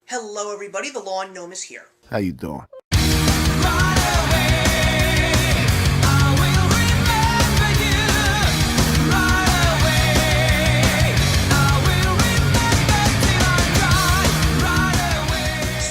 Hello everybody, the Lawn Gnome is here. How you doing? So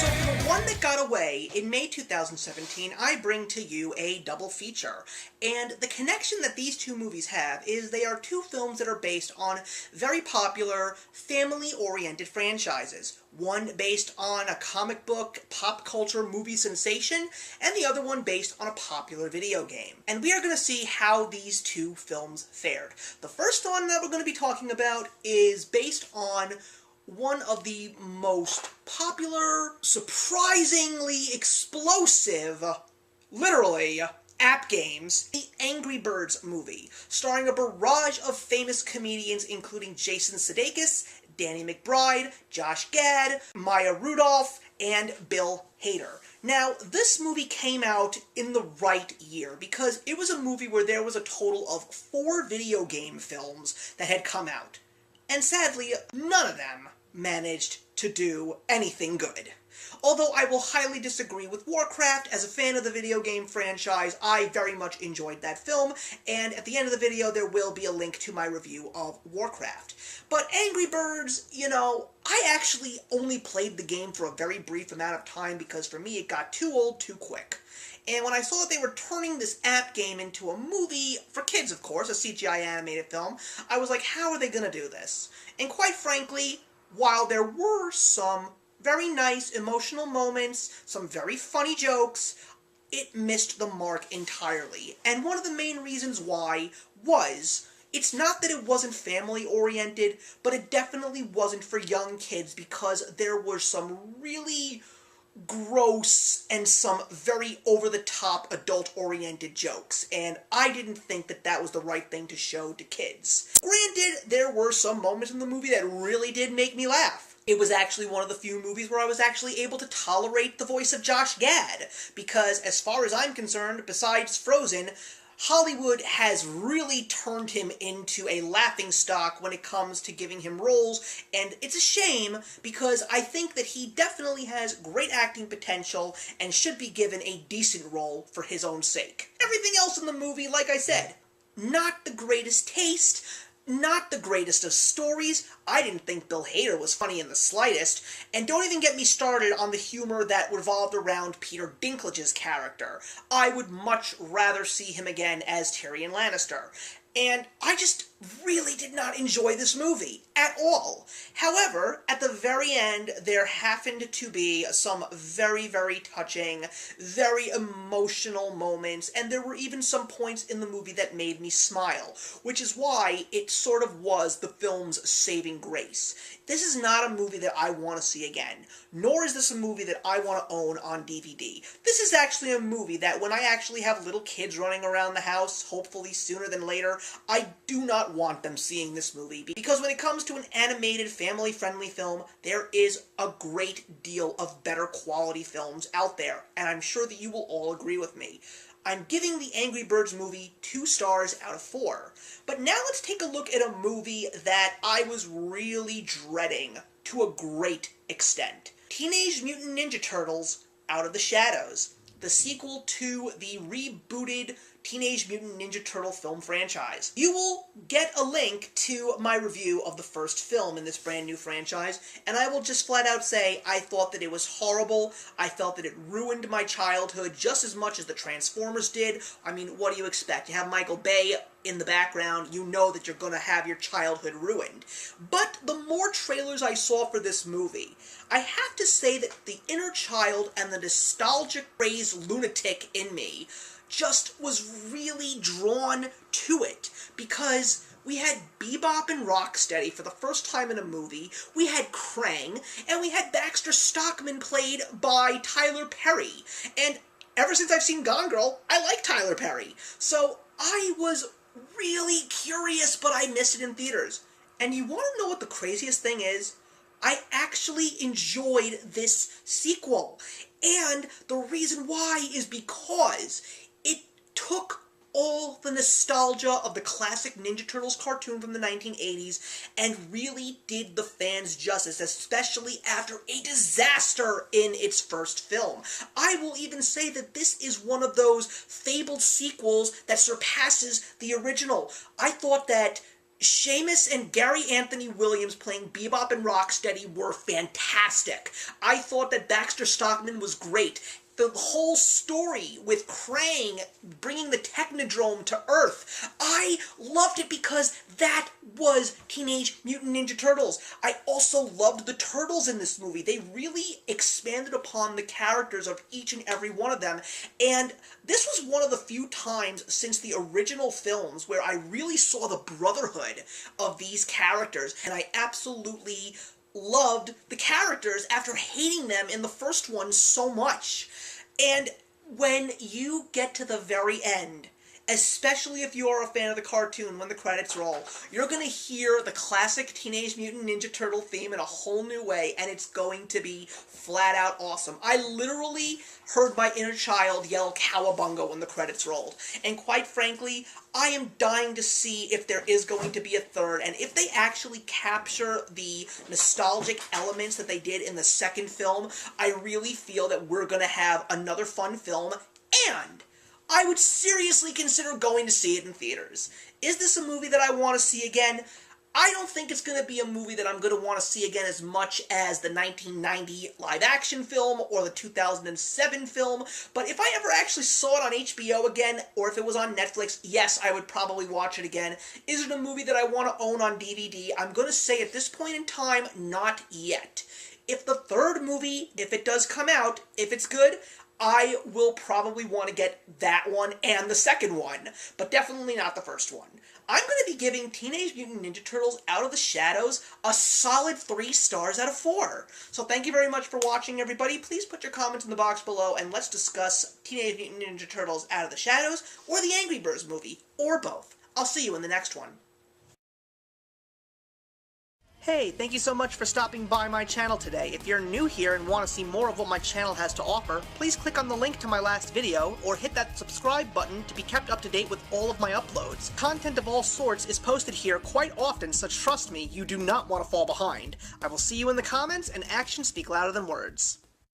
for the one that got away, in May 2017, I bring to you a double feature. And the connection that these two movies have is they are two films that are based on very popular, family-oriented franchises. One based on a comic book, pop culture movie sensation, and the other one based on a popular video game. And we are going to see how these two films fared. The first one that we're going to be talking about is based on one of the most popular, surprisingly explosive, literally, app games, the Angry Birds movie, starring a barrage of famous comedians including Jason Sudeikis, Danny McBride, Josh Gad, Maya Rudolph, and Bill Hader. Now, this movie came out in the right year because it was a movie where there was a total of 4 video game films that had come out. And sadly, none of them managed to do anything good. Although I will highly disagree with Warcraft, as a fan of the video game franchise, I very much enjoyed that film, and at the end of the video there will be a link to my review of Warcraft. But Angry Birds, I actually only played the game for a very brief amount of time because for me it got too old too quick. And when I saw that they were turning this app game into a movie, for kids of course, a CGI animated film, I was like, how are they gonna do this? And quite frankly, while there were some very nice emotional moments, some very funny jokes, it missed the mark entirely. And one of the main reasons why was, it's not that it wasn't family-oriented, but it definitely wasn't for young kids because there were some really gross and some very over-the-top adult-oriented jokes, and I didn't think that that was the right thing to show to kids. Granted, there were some moments in the movie that really did make me laugh. It was actually one of the few movies where I was actually able to tolerate the voice of Josh Gad, because as far as I'm concerned, besides Frozen, Hollywood has really turned him into a laughingstock when it comes to giving him roles, and it's a shame because I think that he definitely has great acting potential and should be given a decent role for his own sake. Everything else in the movie, like I said, not the greatest taste, not the greatest of stories. I didn't think Bill Hader was funny in the slightest, and don't even get me started on the humor that revolved around Peter Dinklage's character. I would much rather see him again as Tyrion Lannister. And I just really did not enjoy this movie at all. However, at the very end, there happened to be some very, very touching, very emotional moments, and there were even some points in the movie that made me smile, which is why it sort of was the film's saving grace. This is not a movie that I want to see again, nor is this a movie that I want to own on DVD. This is actually a movie that when I actually have little kids running around the house, hopefully sooner than later, I do not want them seeing this movie, because when it comes to an animated, family-friendly film, there is a great deal of better quality films out there, and I'm sure that you will all agree with me. I'm giving the Angry Birds movie 2 stars out of 4. But now let's take a look at a movie that I was really dreading to a great extent. Teenage Mutant Ninja Turtles: Out of the Shadows, the sequel to the rebooted Teenage Mutant Ninja Turtle film franchise. You will get a link to my review of the first film in this brand new franchise, and I will just flat out say I thought that it was horrible. I felt that it ruined my childhood just as much as the Transformers did. I mean, what do you expect? You have Michael Bay in the background, you know that you're gonna have your childhood ruined. But the more trailers I saw for this movie, I have to say that the inner child and the nostalgic crazed lunatic in me just was really drawn to it, because we had Bebop and Rocksteady for the first time in a movie, we had Krang, and we had Baxter Stockman played by Tyler Perry. And ever since I've seen Gone Girl, I like Tyler Perry. So I was really curious, but I missed it in theaters. And you want to know what the craziest thing is? I actually enjoyed this sequel. And the reason why is because it took all the nostalgia of the classic Ninja Turtles cartoon from the 1980s and really did the fans justice, especially after a disaster in its first film. I will even say that this is one of those fabled sequels that surpasses the original. I thought that Seamus and Gary Anthony Williams playing Bebop and Rocksteady were fantastic. I thought that Baxter Stockman was great. The whole story with Krang bringing the Technodrome to Earth, I loved it because that was Teenage Mutant Ninja Turtles. I also loved the Turtles in this movie. They really expanded upon the characters of each and every one of them, and this was one of the few times since the original films where I really saw the brotherhood of these characters, and I absolutely loved the characters after hating them in the first one so much. And when you get to the very end, especially if you are a fan of the cartoon, when the credits roll, you're going to hear the classic Teenage Mutant Ninja Turtle theme in a whole new way, and it's going to be flat out awesome. I literally heard my inner child yell cowabunga when the credits rolled, and quite frankly, I am dying to see if there is going to be a third, and if they actually capture the nostalgic elements that they did in the second film, I really feel that we're going to have another fun film, and I would seriously consider going to see it in theaters. Is this a movie that I want to see again? I don't think it's going to be a movie that I'm going to want to see again as much as the 1990 live-action film or the 2007 film, but if I ever actually saw it on HBO again, or if it was on Netflix, yes, I would probably watch it again. Is it a movie that I want to own on DVD? I'm going to say at this point in time, not yet. If the third movie, if it does come out, if it's good, I will probably want to get that one and the second one, but definitely not the first one. I'm going to be giving Teenage Mutant Ninja Turtles Out of the Shadows a solid 3 stars out of 4. So thank you very much for watching, everybody. Please put your comments in the box below, and let's discuss Teenage Mutant Ninja Turtles Out of the Shadows, or the Angry Birds movie, or both. I'll see you in the next one. Hey, thank you so much for stopping by my channel today. If you're new here and want to see more of what my channel has to offer, please click on the link to my last video, or hit that subscribe button to be kept up to date with all of my uploads. Content of all sorts is posted here quite often, so trust me, you do not want to fall behind. I will see you in the comments, and actions speak louder than words.